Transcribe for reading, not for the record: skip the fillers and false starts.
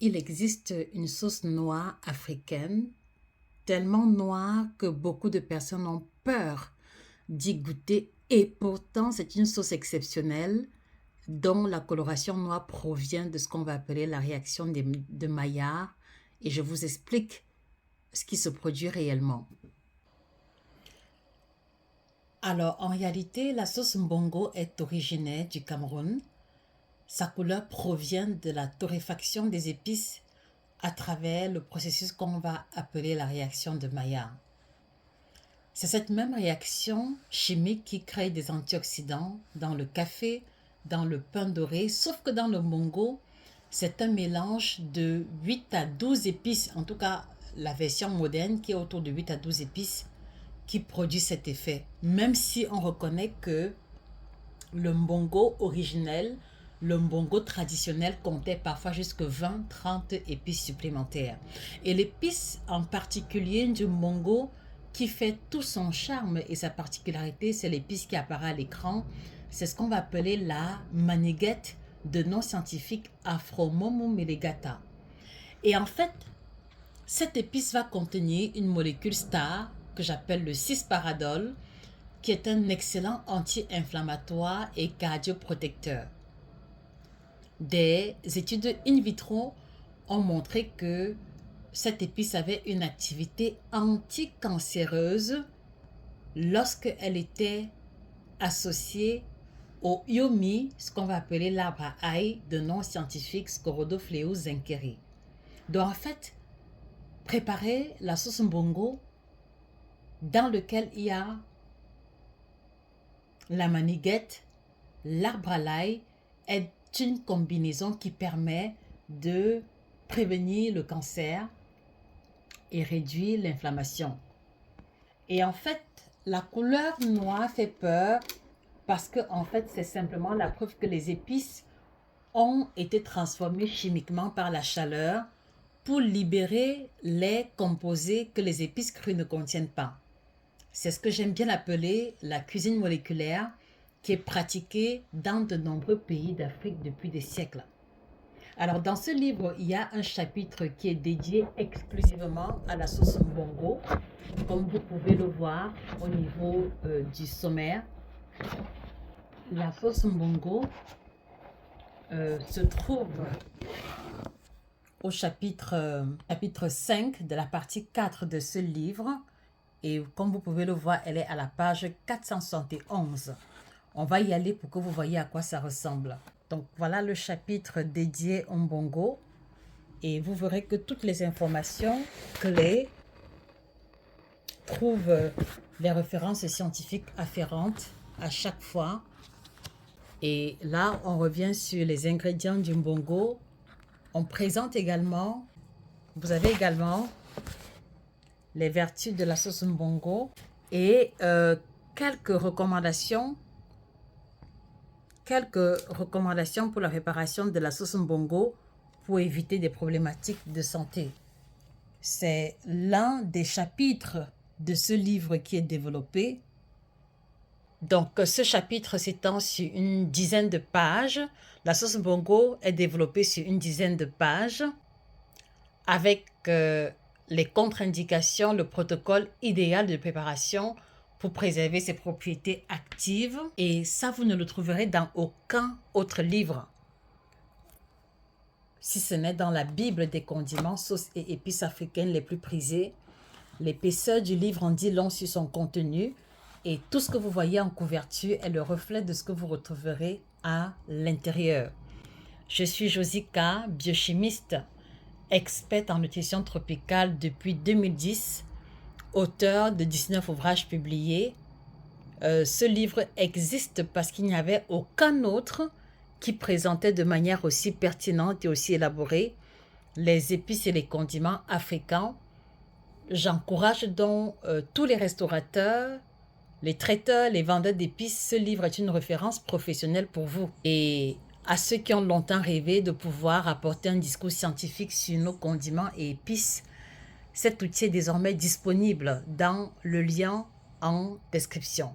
Il existe une sauce noire africaine, tellement noire que beaucoup de personnes ont peur d'y goûter et pourtant c'est une sauce exceptionnelle dont la coloration noire provient de ce qu'on va appeler la réaction de Maillard et je vous explique ce qui se produit réellement. Alors en réalité, la sauce mbongo est originaire du Cameroun. Sa couleur provient de la torréfaction des épices à travers le processus qu'on va appeler la réaction de Maillard. C'est cette même réaction chimique qui crée des antioxydants dans le café, dans le pain doré, sauf que dans le mbongo, c'est un mélange de 8 à 12 épices, en tout cas la version moderne qui est autour de 8 à 12 épices qui produit cet effet. Même si on reconnaît que le mbongo originel, le mbongo traditionnel comptait parfois jusque 20-30 épices supplémentaires. Et l'épice en particulier du mbongo qui fait tout son charme et sa particularité, c'est l'épice qui apparaît à l'écran. C'est ce qu'on va appeler la maniguette de nom scientifique Afromomum elegata. Et en fait, cette épice va contenir une molécule star que j'appelle le 6-paradol, qui est un excellent anti-inflammatoire et cardioprotecteur. Des études in vitro ont montré que cette épice avait une activité anticancéreuse lorsqu'elle était associée au yomi, ce qu'on va appeler l'arbre à ail de nom scientifique Scorodophleu zenkeri. Donc en fait, préparer la sauce mbongo dans lequel il y a la maniguette, l'arbre à l'ail est une combinaison qui permet de prévenir le cancer et réduire l'inflammation. Et en fait, la couleur noire fait peur parce que en fait, c'est simplement la preuve que les épices ont été transformées chimiquement par la chaleur pour libérer les composés que les épices crues ne contiennent pas. C'est ce que j'aime bien appeler la cuisine moléculaire qui est pratiquée dans de nombreux pays d'Afrique depuis des siècles. Alors dans ce livre, il y a un chapitre qui est dédié exclusivement à la sauce mbongo, comme vous pouvez le voir au niveau du sommaire. La sauce mbongo se trouve au chapitre 5 de la partie 4 de ce livre. Et comme vous pouvez le voir, elle est à la page 471. On va y aller pour que vous voyez à quoi ça ressemble. Donc voilà le chapitre dédié au mbongo. Et vous verrez que toutes les informations clés trouvent les références scientifiques afférentes à chaque fois. Et là, on revient sur les ingrédients du mbongo. On présente également, vous avez également les vertus de la sauce mbongo et quelques recommandations pour la préparation de la sauce mbongo pour éviter des problématiques de santé. C'est l'un des chapitres de ce livre qui est développé. Donc, ce chapitre s'étend sur une dizaine de pages. La sauce mbongo est développée sur une dizaine de pages avec les contre-indications, le protocole idéal de préparation pour préserver ses propriétés actives. Et ça, vous ne le trouverez dans aucun autre livre, si ce n'est dans la Bible des condiments, sauces et épices africaines les plus prisées. L'épaisseur du livre en dit long sur son contenu et tout ce que vous voyez en couverture est le reflet de ce que vous retrouverez à l'intérieur. Je suis Josica, biochimiste, experte en nutrition tropicale depuis 2010, auteur de 19 ouvrages publiés. Ce livre existe parce qu'il n'y avait aucun autre qui présentait de manière aussi pertinente et aussi élaborée les épices et les condiments africains. J'encourage donc tous les restaurateurs, les traiteurs, les vendeurs d'épices. Ce livre est une référence professionnelle pour vous. Et à ceux qui ont longtemps rêvé de pouvoir apporter un discours scientifique sur nos condiments et épices, cet outil est désormais disponible dans le lien en description.